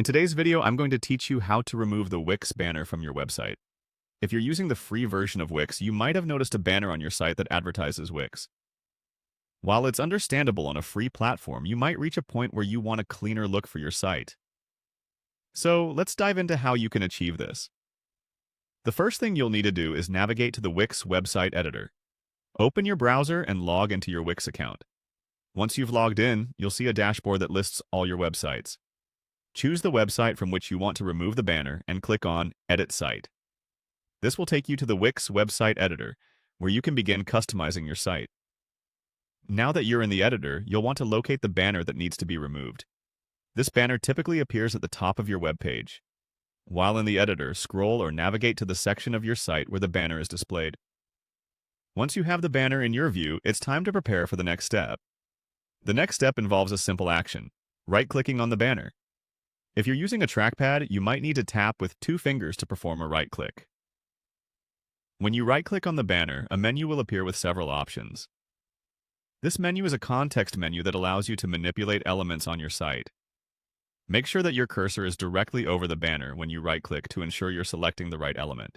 In today's video, I'm going to teach you how to remove the Wix banner from your website. If you're using the free version of Wix, you might have noticed a banner on your site that advertises Wix. While it's understandable on a free platform, you might reach a point where you want a cleaner look for your site. So let's dive into how you can achieve this. The first thing you'll need to do is navigate to the Wix website editor. Open your browser and log into your Wix account. Once you've logged in, you'll see a dashboard that lists all your websites. Choose the website from which you want to remove the banner and click on Edit Site. This will take you to the Wix website editor, where you can begin customizing your site. Now that you're in the editor, you'll want to locate the banner that needs to be removed. This banner typically appears at the top of your web page. While in the editor, scroll or navigate to the section of your site where the banner is displayed. Once you have the banner in your view, it's time to prepare for the next step. The next step involves a simple action: right-clicking on the banner. If you're using a trackpad, you might need to tap with 2 fingers to perform a right-click. When you right-click on the banner, a menu will appear with several options. This menu is a context menu that allows you to manipulate elements on your site. Make sure that your cursor is directly over the banner when you right-click to ensure you're selecting the right element.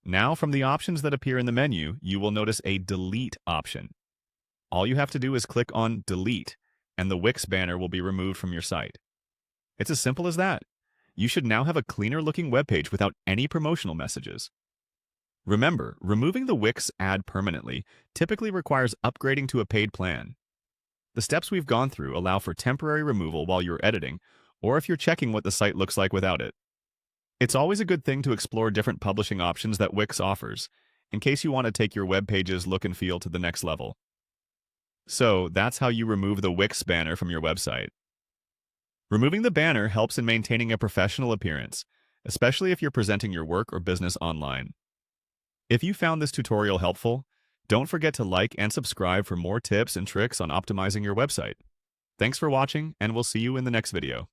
Now, from the options that appear in the menu, you will notice a Delete option. All you have to do is click on Delete, and the Wix banner will be removed from your site. It's as simple as that. You should now have a cleaner-looking webpage without any promotional messages. Remember, removing the Wix ad permanently typically requires upgrading to a paid plan. The steps we've gone through allow for temporary removal while you're editing, or if you're checking what the site looks like without it. It's always a good thing to explore different publishing options that Wix offers, in case you want to take your web page's look and feel to the next level. So, that's how you remove the Wix banner from your website. Removing the banner helps in maintaining a professional appearance, especially if you're presenting your work or business online. If you found this tutorial helpful, don't forget to like and subscribe for more tips and tricks on optimizing your website. Thanks for watching, and we'll see you in the next video.